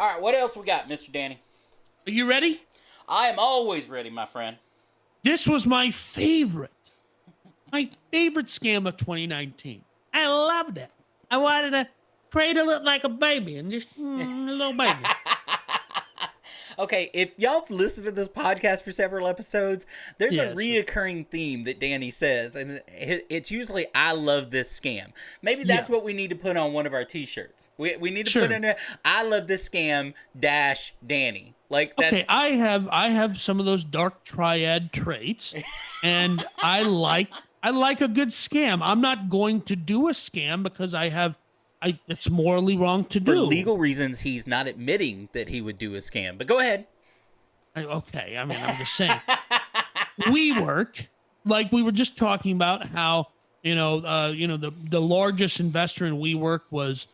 All right, what else we got, Mr. Danny? Are you ready? I am always ready, my friend. This was my favorite scam of 2019. I loved it. I wanted to cradle it like a baby and just a little baby. Okay, if y'all have listened to this podcast for several episodes, there's a Yes. reoccurring theme that Danny says, and it's usually, I love this scam. Maybe that's Yeah. what we need to put on one of our t-shirts. We need to Sure. put in there, I love this scam dash Danny. Like, that's... Okay, I have some of those dark triad traits, and I like a good scam. I'm not going to do a scam because it's morally wrong to For do. legal reasons, he's not admitting that he would do a scam. But go ahead. Okay, I mean, I'm just saying. WeWork, like we were just talking about how, the largest investor in WeWork was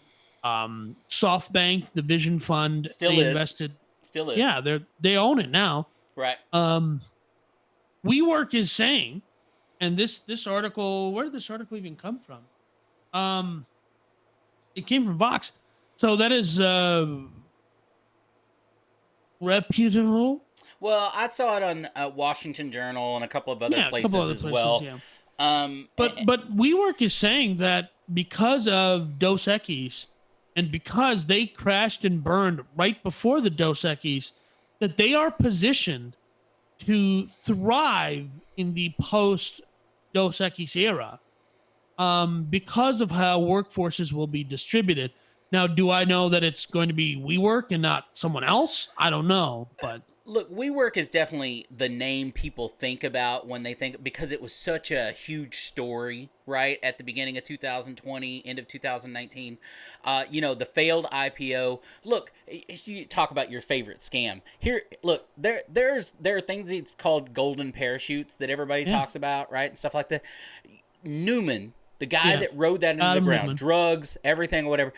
SoftBank, the Vision Fund. Still they is. invested. Still is. Yeah, they own it now. Right. WeWork is saying, and this article, where did this article even come from? It came from Vox. So that is reputable. Well, I saw it on Washington Journal and a couple of other places as well. Yeah. But WeWork is saying that because of Dos Equis and because they crashed and burned right before the Dos Equis, that they are positioned to thrive in the post Dos Equis era because of how workforces will be distributed. Now, do I know that it's going to be WeWork and not someone else? I don't know, but look, WeWork is definitely the name people think about when they think, because it was such a huge story, right? At the beginning of 2020, end of 2019, the failed IPO. Look, you talk about your favorite scam. Here, look, there are things it's called golden parachutes that everybody talks about, right? And stuff like that. Newman, the guy that rode that into the ground, Newman. drugs, everything, whatever.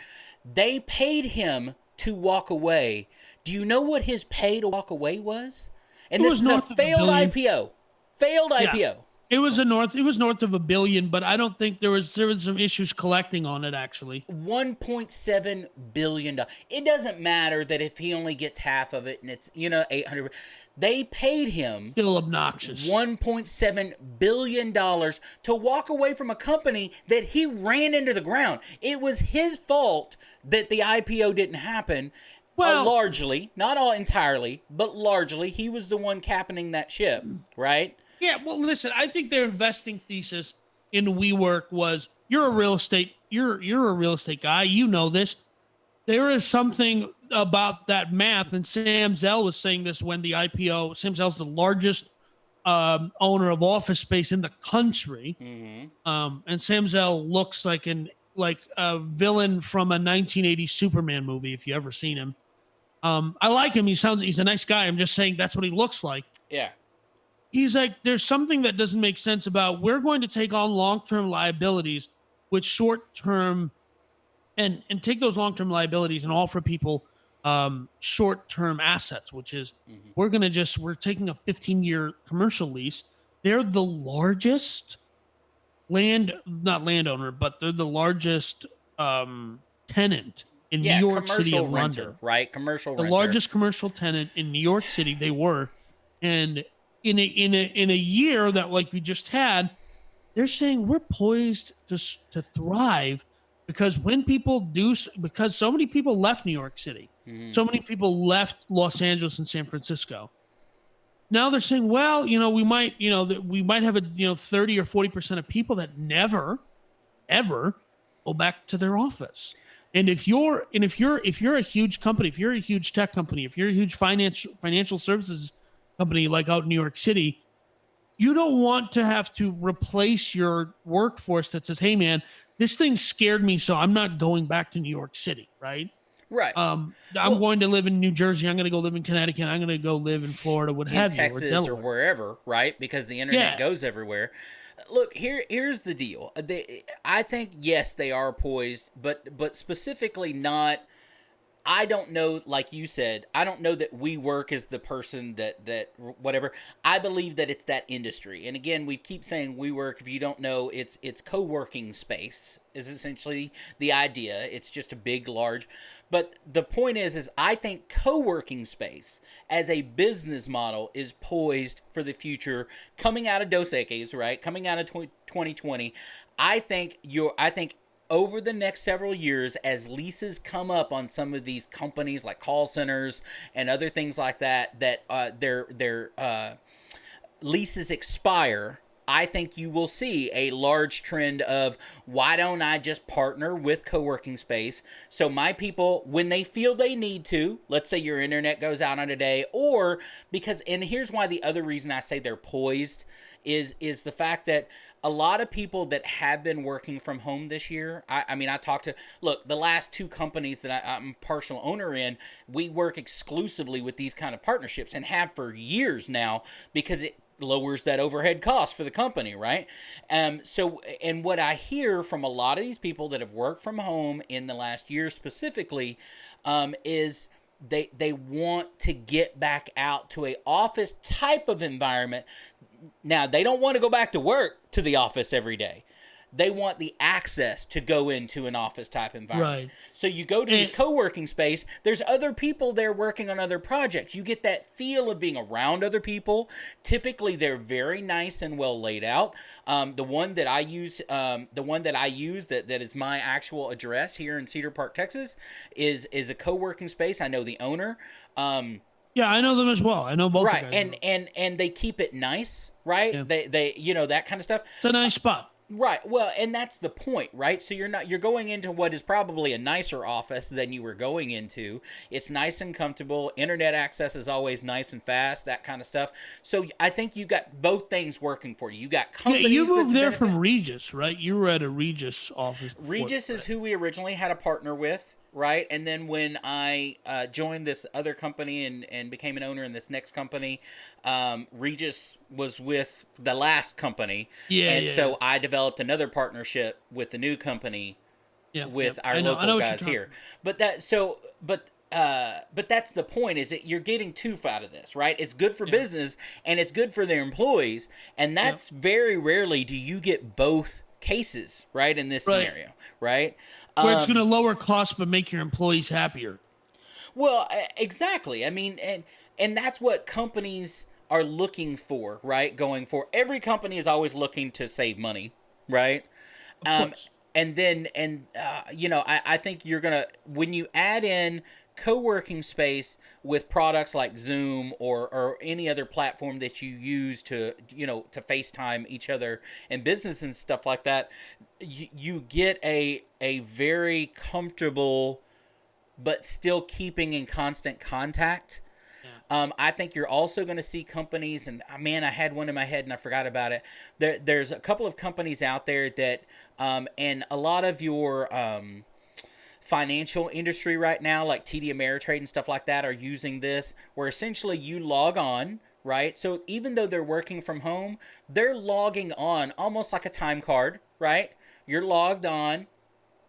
They paid him to walk away. Do you know what his pay to walk away was? And this is a failed IPO. Failed IPO. It was north of $1 billion, but I don't think there was some issues collecting on it actually. $1.7 billion. It doesn't matter that if he only gets half of it and it's 800. They paid him Still obnoxious. $1.7 billion to walk away from a company that he ran into the ground. It was his fault that the IPO didn't happen. Well, largely, not all entirely, but largely, he was the one captaining that ship, right? Yeah, well, listen, I think their investing thesis in WeWork was you're a real estate guy, you know this. There is something about that math, and Sam Zell was saying this when the IPO. Sam Zell's the largest owner of office space in the country, and Sam Zell looks like a villain from a 1980 Superman movie. If you ever seen him, I like him. He's a nice guy. I'm just saying that's what he looks like. Yeah. He's like, there's something that doesn't make sense about we're going to take on long-term liabilities with short-term and take those long-term liabilities and offer people short-term assets, which is we're taking a 15-year commercial lease. They're the largest not landowner, but they're the largest tenant in New York City and London. Right? Commercial the renter. largest commercial tenant in New York City. They were, and in a year that like we just had, they're saying we're poised to thrive because because so many people left New York City, so many people left Los Angeles and San Francisco. Now they're saying, well, we might have 30 or 40% of people that never, ever go back to their office. And if you're a huge company, if you're a huge tech company, if you're a huge financial services company like out in New York City, you don't want to have to replace your workforce that says, hey man, this thing scared me, so I'm not going back to New York City, right? Right. I'm going to live in New Jersey. I'm going to go live in Connecticut. I'm going to go live in Florida, Texas or wherever, right? Because the internet goes everywhere. Look, here's the deal. I think, yes, they are poised, but specifically not. I don't know, like you said, I don't know that WeWork is the person that whatever. I believe that it's that industry. And again, we keep saying WeWork. If you don't know, it's co-working space is essentially the idea. It's just a big, large But the point is I think co-working space as a business model is poised for the future, coming out of Dos Equis, right? Coming out of 2020. I think over the next several years, as leases come up on some of these companies like call centers and other things like that, that their leases expire, I think you will see a large trend of, why don't I just partner with co-working space so my people, when they feel they need to, let's say your internet goes out on a day, or because, and here's why, the other reason I say they're poised is the fact that a lot of people that have been working from home this year, I mean, I talked to, look, the last two companies that I'm partial owner in, we work exclusively with these kind of partnerships and have for years now, because it lowers that overhead cost for the company, right? So, and what I hear from a lot of these people that have worked from home in the last year specifically, is they want to get back out to a office type of environment. Now, they don't want to go back to work to the office every day. They want the access to go into an office type environment. Right. So you go to these co-working space, there's other people there working on other projects. You get that feel of being around other people. Typically, they're very nice and well laid out. The one that I use, that is my actual address here in Cedar Park, Texas, is a co-working space. I know the owner. Yeah, I know them as well. I know both. Right, the guys and they keep it nice, right? Yeah. They that kind of stuff. It's a nice spot. Right. Well, and that's the point, right? So you're going into what is probably a nicer office than you were going into. It's nice and comfortable. Internet access is always nice and fast, that kind of stuff. So I think you got both things working for you. You got companies. Yeah, you moved there from Regis, right? You were at a Regis office before. Regis is who we originally had a partner with. Right. And then when I joined this other company and became an owner in this next company, Regis was with the last company. Yeah. And so I developed another partnership with the new company with our local guys here. But that's the point, is that you're getting two out of this, right? It's good for business and it's good for their employees. And that's very rarely do you get both cases, right, in this scenario, right? Where it's going to lower costs but make your employees happier. Well, exactly. I mean, and that's what companies are looking for, right? Going for, every company is always looking to save money, right? Of course. And then, I think you're going to, when you add in co-working space with products like Zoom or any other platform that you use to FaceTime each other in business and stuff like that, you get a very comfortable but still keeping in constant contact. I think you're also going to see companies, and man, I had one in my head and I forgot about it. There's a couple of companies out there that, and a lot of your financial industry right now, like TD Ameritrade and stuff like that, are using this, where essentially you log on, right? So even though they're working from home, they're logging on almost like a time card, right? You're logged on.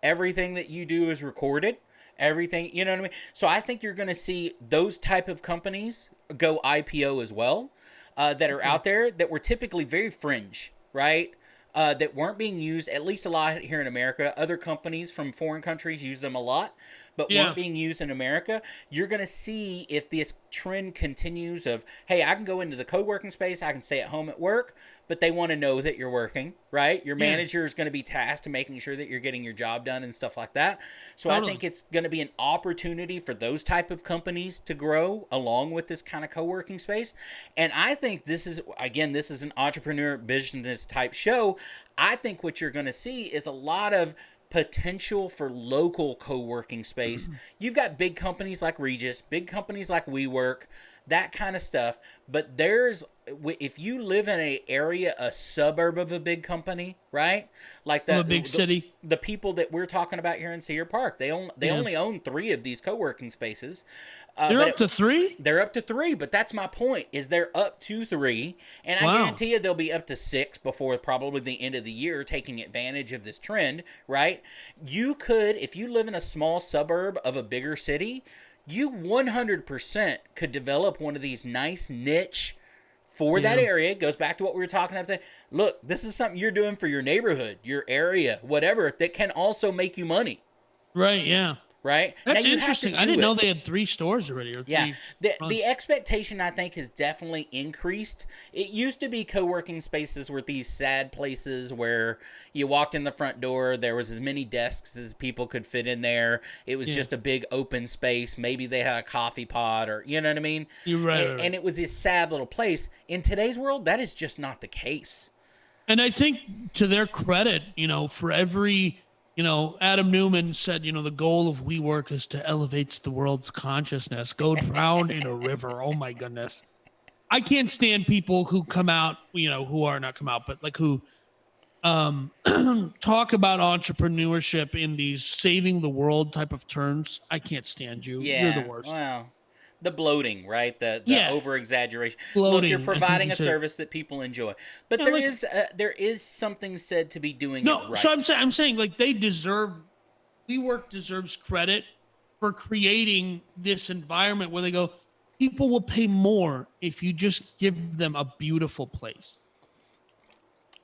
Everything that you do is recorded. Everything, you know what I mean? So I think you're going to see those type of companies go IPO as well, that are out there that were typically very fringe, right? That weren't being used, at least a lot here in America. Other companies from foreign countries use them a lot, but weren't being used in America. You're going to see if this trend continues of, hey, I can go into the co-working space, I can stay at home at work, but they want to know that you're working, right? Your manager is going to be tasked to making sure that you're getting your job done and stuff like that. So I think it's going to be an opportunity for those type of companies to grow along with this kind of co-working space. And I think this is an entrepreneur business type show. I think what you're going to see is a lot of potential for local co-working space. You've got big companies like Regis, big companies like WeWork, that kind of stuff. But if you live in a area, a suburb of a big company, right? Like a big city. The people that we're talking about here in Cedar Park, they only own 3 of these co-working spaces. They're up to 3? They're up to 3, but that's my point, is they're up to 3. And I guarantee you they'll be up to 6 before probably the end of the year, taking advantage of this trend, right? You could, if you live in a small suburb of a bigger city, you 100% could develop one of these nice niche for that area. It goes back to what we were talking about. Look, this is something you're doing for your neighborhood, your area, whatever, that can also make you money. Right, yeah. right? Now That's you have to interesting. I do didn't know it. they had 3 stores already or Yeah, three the fronts. expectation I think has definitely increased. It used to be co-working spaces were these sad places where you walked in the front door, there was as many desks as people could fit in there. It was Yeah, just a big open space. Maybe they had a coffee pot or you know what I mean? you're right, right, And right. it was this sad little place. In today's world, that is just not the case. And I think to their credit, for every, Adam Newman said, the goal of WeWork is to elevate the world's consciousness. Go drown in a river. Oh my goodness. I can't stand people who come out, who are not come out, but like who um talk about entrepreneurship in these saving the world type of terms. I can't stand you. You're the Yeah, worst. well, the bloating, right? The Yeah, over exaggeration. Look, you're bloating, I think providing you a said. service that people enjoy, but Yeah, like there is something said to be doing it no, so right. I'm saying like they deserve WeWork deserves credit for creating this environment where they go, people will pay more if you just give them a beautiful place.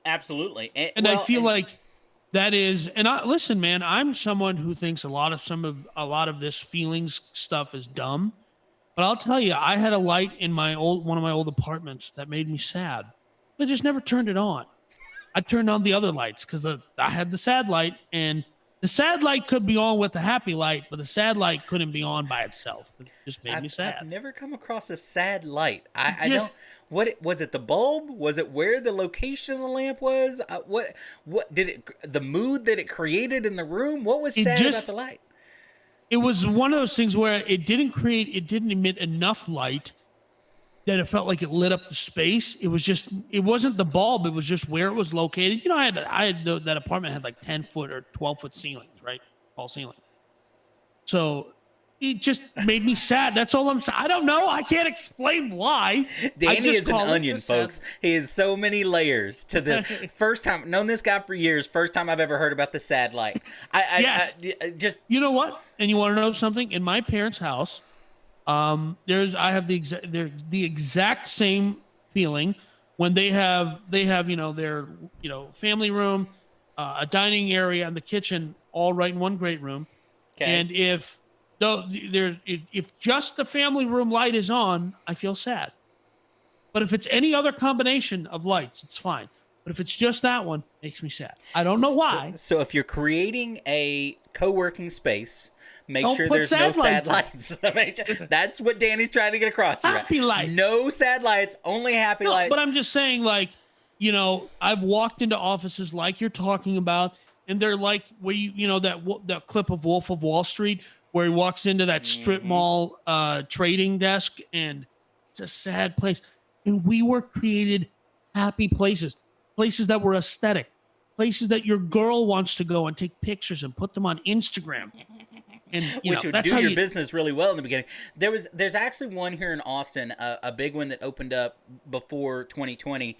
Absolutely. And, And I well, feel and like that is, and listen, man, I'm someone who thinks a lot of this feelings stuff is dumb. But I'll tell you, I had a light in one of my old apartments that made me sad. I just never turned it on. I turned on the other lights because I had the sad light, and the sad light could be on with the happy light, but the sad light couldn't be on by itself. It just made me I've sad. never come across a sad light. It I don't. just Was it the bulb? Was it where the location of the lamp was? What did it? The mood that it created in the room. What was it sad about just the light? it was one of those things where it didn't emit enough light that it felt like it lit up the space. It wasn't the bulb. It was just where it was located. That apartment had like 10-foot or 12-foot ceilings, right? Tall ceilings. So it just made me sad. That's all I'm saying. I don't know. I can't explain why. I Danny just is an call it onion, a sad. folks. He has so many layers to the first time. Known this guy for years. First time I've ever heard about the sad light. Yes. I just You know what? And you want to know something? In my parents' house, I have the exact same feeling when they have their family room, a dining area, and the kitchen all right in one great room. okay. And if just the family room light is on, I feel sad. But if it's any other combination of lights, it's fine. But if it's just that one, it makes me sad. I don't know why. So if you're creating a co-working space, make Don't sure put there's no sad sad lights. lights. That's what Danny's trying to get across here. Happy lights. No sad lights, only happy No, lights. but I'm just saying, like, I've walked into offices like you're talking about, and they're like where that clip of Wolf of Wall Street where he walks into that strip mall trading desk, and it's a sad place. And we were created happy places that were aesthetic, places that your girl wants to go and take pictures and put them on Instagram. And Which would that's do how your you business really well in the beginning. There's actually one here in Austin, a big one that opened up before 2020,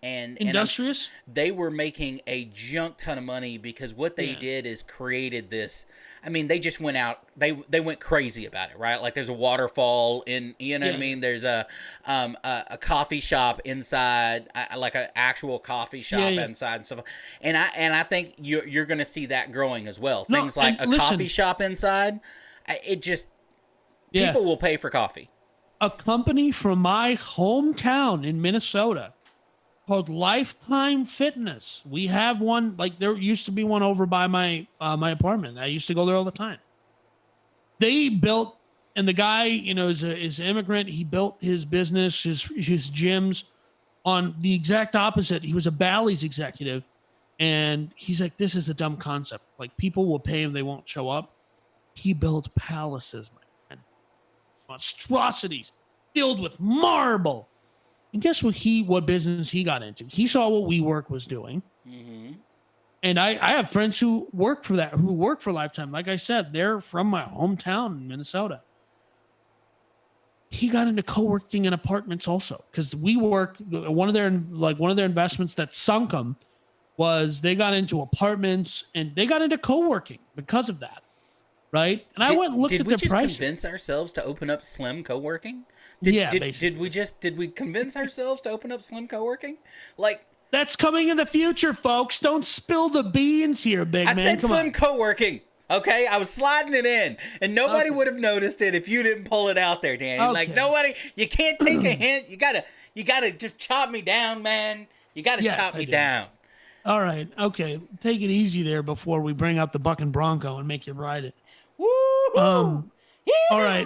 industrious. they were making a junk ton of money because what they Yeah. did is created this. I mean, they just went out. They went crazy about it, right? Like there's a waterfall in, you know what I Yeah. mean. There's a coffee shop inside, like an actual coffee shop Yeah. inside and stuff. And I think you're going to see that growing as well. No, Things like a and listen, coffee shop inside. It just yeah. people will pay for coffee. A company from my hometown in Minnesota called Lifetime Fitness. We have one, like there used to be one over by my apartment. I used to go there all the time. They built, and the guy, is an immigrant. He built his business, his gyms on the exact opposite. He was a Bally's executive, and he's like, this is a dumb concept. Like people will pay him, they won't show up. He built palaces, my friend, monstrosities filled with marble. And guess what business he got into? He saw what WeWork was doing. Mm-hmm. And I have friends who work for Lifetime. Like I said, they're from my hometown in Minnesota. He got into co-working in apartments also because WeWork, one of their investments that sunk them was they got into apartments and they got into co-working because of that. Right? And I went and looked at their pricing. Did we just convince ourselves to open up Slim Co-working? Did we convince ourselves to open up Slim Co-working? Like that's coming in the future, folks. Don't spill the beans here, big I man. said Come Slim on. Co-working. Okay, I was sliding it in, and nobody Okay. would have noticed it if you didn't pull it out there, Danny. Like Okay. nobody, you can't take a hint. You gotta just chop me down, man. You gotta Yes, chop I me do. down. All right. Okay. Take it easy there before we bring out the bucking bronco and make you ride it. Woohoo! All Yeah! right.